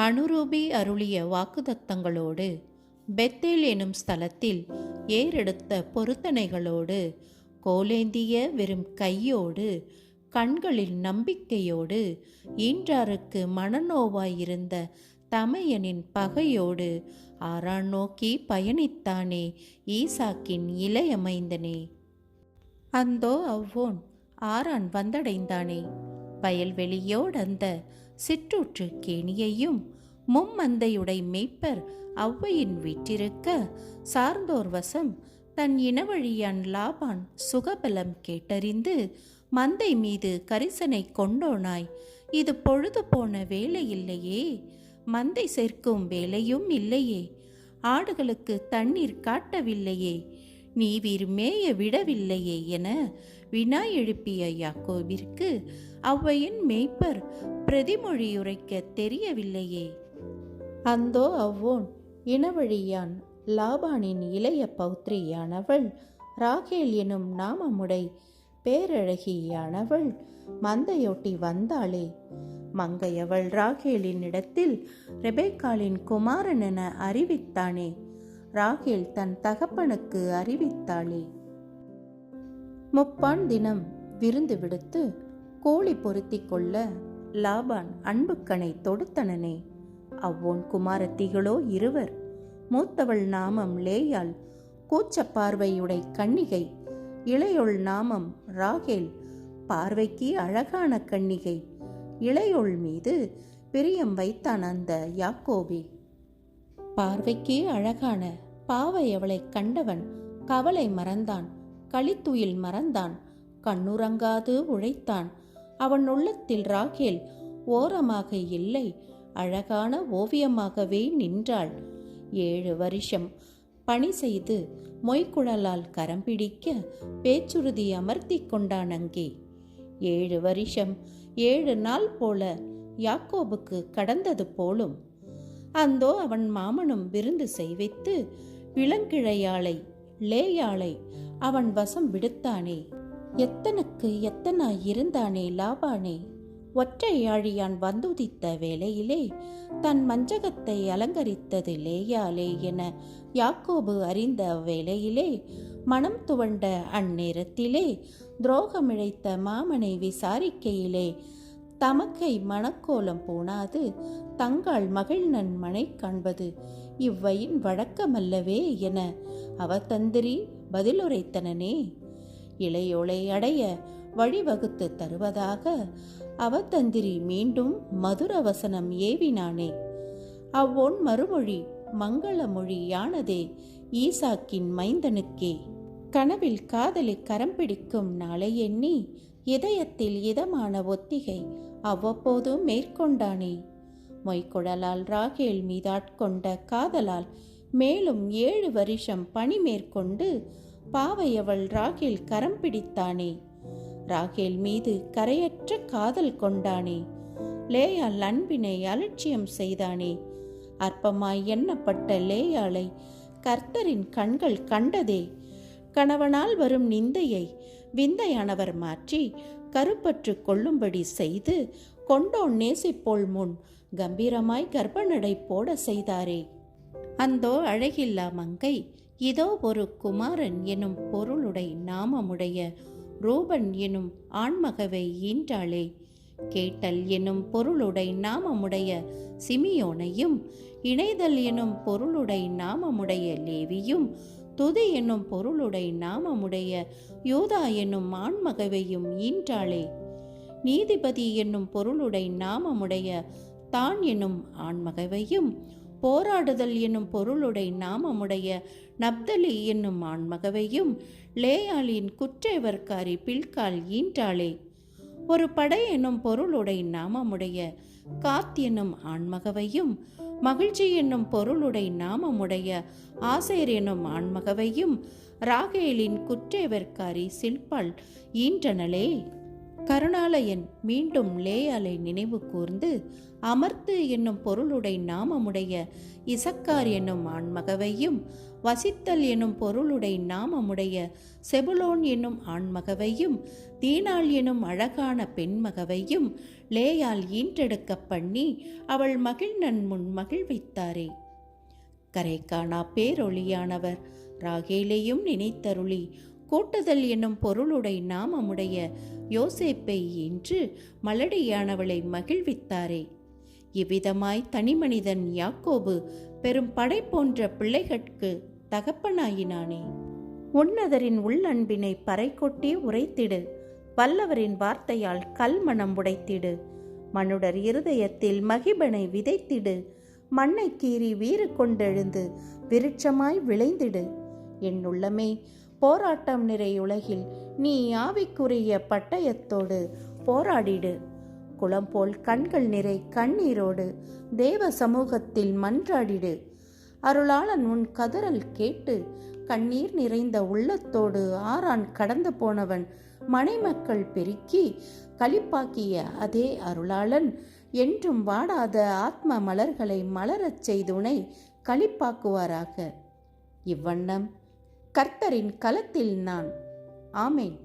அனுரூபி அருளிய வாக்குதத்தங்களோடு பெத்தேல் எனும் ஸ்தலத்தில் ஏறெடுத்த பொருத்தனைகளோடு கோலேந்திய வெறும் கையோடு கண்களில் நம்பிக்கையோடு ஈன்றாருக்கு மனநோவாயிருந்த தமையனின் பகையோடு ஆரான் நோக்கி பயணித்தானே ஈசாக்கின் இளையமைந்தனே. அந்தோ அவ்வோன் ஆரான் வந்தடைந்தானே. வயல்வெளியோடந்த சிற்றூற்று கேணியையும் மும்மந்தையுடை மேய்ப்பர் அவ்வையின் வீற்றிருக்க சார்ந்தோர் வசம் தன் இனவழியான் லாபான் சுகபலம் கேட்டறிந்து மந்தை மீது கரிசனை கொண்டோனாய், இது பொழுது போன வேலை இல்லையே, மந்தை சேர்க்கும் வேலையும் இல்லையே, ஆடுகளுக்கு தண்ணீர் காட்டவில்லையே, நீவீர் மேய விடவில்லையே என வினா எழுப்பிய யாக்கோபிற்கு அவ்வையின் மேய்ப்பர் பிரதிமொழியுரைக்க தெரியவில்லையே. அந்தோ அவ்வோன் இனவழியான் லாபானின் இளைய பௌத்திரியானவள் ராகேல் எனும் நாமமுடை பேரழகியானவள் மந்தையொட்டி வந்தாளே. மங்கையவள் ராகேலின் இடத்தில் ரெபேக்காளின் குமாரன் என அறிவித்தானே. ராகேல் தன் தகப்பனுக்கு அறிவித்தாளே. முப்பான் தினம் விருந்து விடுத்து கோழி பொருத்தி கொள்ள லாபான் அன்புக்கனை தொடுத்தனனே. அவ்வோன் குமாரத்திகளோ இருவர். மூத்தவள் நாமம் லேயாள், கூச்ச பார்வையுடை கன்னிகை. இளையோள் நாமம் ராகேல், பார்வைக்கு அழகான கன்னிகை. இளையோள் மீது பிரியம் வைத்தான் அந்த யாக்கோபே. பார்வைக்கு அழகான பாவையவளை கண்டவன் கவலை மறந்தான், களித்துயில் மறந்தான், கண்ணுறங்காது உழைத்தான். அவன் உள்ளத்தில் ராகேல் ஓரமாக இல்லை, அழகான ஓவியமாகவே நின்றாள். 7 வருஷம் பணி செய்து மொய்குழலால் கரம் பிடிக்க பேச்சுறுதி அமர்த்தி கொண்டான் அங்கே. 7 வருஷம் 7 நாள் போல யாக்கோபுக்கு கடந்தது போலும். அந்தோ அவன் மாமனும் விருந்து செய்வித்து விலங்கிழையாளை லேயாளை அவன் வசம் விடுத்தானே. எத்தனுக்கு எத்தனாய் இருந்தானே லாபானே. ஒற்றையாழியான் வந்துதித்த வேளையிலே தன் மஞ்சகத்தை அலங்கரித்தது லேயாலே என யாக்கோபு அறிந்த வேளையிலே மனம் துவண்ட அந்நேரத்திலே துரோகமிழைத்த மாமனை விசாரிக்கையிலே தமக்கை மணக்கோலம் போனாது தங்காள் மகிழ்நன் மனை காண்பது இவ்வையின் வழக்கமல்லவே என அவதந்திரி பதிலுரைத்தனனே. இளையோளை அடைய வழிவகுத்து தருவதாக அவதந்திரி மீண்டும் மதுரவசனம் ஏவினானே. அவ்வோன் மறுமொழி மங்கள மொழியானதே ஈசாக்கின் மைந்தனுக்கே. கனவில் காதலி கரம் பிடிக்கும் நாளை எண்ணி இதயத்தில் இதமான ஒத்திகை அவ்வப்போது மேற்கொண்டானே. மொய்குழலால் ராகேல் மீதாட்கொண்ட காதலால் மேலும் 7 வருஷம் பணி மேற்கொண்டு பாவையவள் ராகேல் கரம் பிடித்தானே. ராகேல் மீது கரையற்ற காதல் கொண்டானே. லேயாள் அன்பினை அலட்சியம் செய்தானே. அற்பமாய் எண்ணப்பட்ட லேயாளை கர்த்தரின் கண்கள் கண்டதே. கணவனால் வரும் நிந்தையை விந்தையானவர் மாற்றி கருப்பற்று கொள்ளும்படி செய்து கொண்டோன் நேசிப்போல் முன் கம்பீரமாய் கர்ப்பநடை போட செய்தாரே. அந்தோ அழகில்லா மங்கை இதோ ஒரு குமாரன் எனும் பொருளுடை நாமமுடைய ரூபன் எனும் ஆண்மகவை ஈன்றாளே. கேட்டல் எனும் பொருளுடை நாமமுடைய சிமியோனையும் இணைதல் எனும் பொருளுடை நாமமுடைய லேவியும் துதி என்னும் பொருளுடை நாமமுடைய யூதா என்னும் ஆண்மகவையும் ஈன்றாளே. நீதிபதி என்னும் பொருளுடை நாமமுடைய தான் என்னும் ஆண்மகவையும் போராடுதல் என்னும் பொருளுடை நாமமுடைய நப்தலி என்னும் ஆண்மகவையும் லேயாளின் குற்றேவர்காரி பில்கால் ஈன்றாளே. ஒரு படை என்னும் பொருளுடை நாமமுடைய காத் என்னும் ஆண்மகவையும் மகிழ்ச்சி என்னும் பொருளுடை நாமமுடைய ஆசேர் என்னும் ஆண்மகவையும் ராகேலின் குற்றேவர்காரி சில்பாள் ஈன்றனளே. கருணாலயன் மீண்டும் லேயாலை நினைவு கூர்ந்து அமர்த்து என்னும் பொருளுடை நாமமுடைய இசக்கார் என்னும் ஆண்மகவையும் வசித்தல் என்னும் பொருளுடை நாமமுடைய செபுலோன் என்னும் ஆண்மகவையும் தீனாள் எனும் அழகான பெண்மகவையும் லேயால் ஈன்றெடுக்க பண்ணி அவள் மகிழ்நன் முன் மகிழ்வித்தாரே. கரை காணா பேரொளியானவர் ராகேலையும் நினைத்தருளி கூட்டுதல் என்னும் பொருளுடை நாமமுடைய யோசேப்பை ஈன்று மலடியானவளை மகிழ்வித்தாரே. இவ்விதமாய் தனிமனிதன் யாக்கோபு பெரும் படை போன்ற பிள்ளைகட்கு தகப்பனாயினானே. உன்னதரின் உள்ளன்பினை பறை கொட்டி உரைத்திடு, வல்லவரின் வார்த்தையால் கல்மணம் உடைத்திடு, மனுடர் இருதயத்தில் மகிபனை விதைத்திடு, மண்ணை கீறி வீறு கொண்டெழுந்து விருட்சமாய் விளைந்திடு. என் உள்ளமே, போராட்டம் நிறை உலகில் நீ ஆவிக்குரிய பட்டயத்தோடு போராடிடு. குளம் போல் கண்கள் நிறை கண்ணீரோடு தேவ சமூகத்தில் மன்றாடிடு. அருளாளன் உன் கதறல் கேட்டு கண்ணீர் நிறைந்த உள்ளத்தோடு ஆரான் கடந்து போனவன் மனைமக்கள் பெருக்கி களிப்பாக்கிய அதே அருளாளன் என்றும் வாடாத ஆத்ம மலர்களை மலரச் செய்துனை களிப்பாக்குவாராக. இவ்வண்ணம் கர்த்தரின் கலத்தில் நான். ஆமேன்.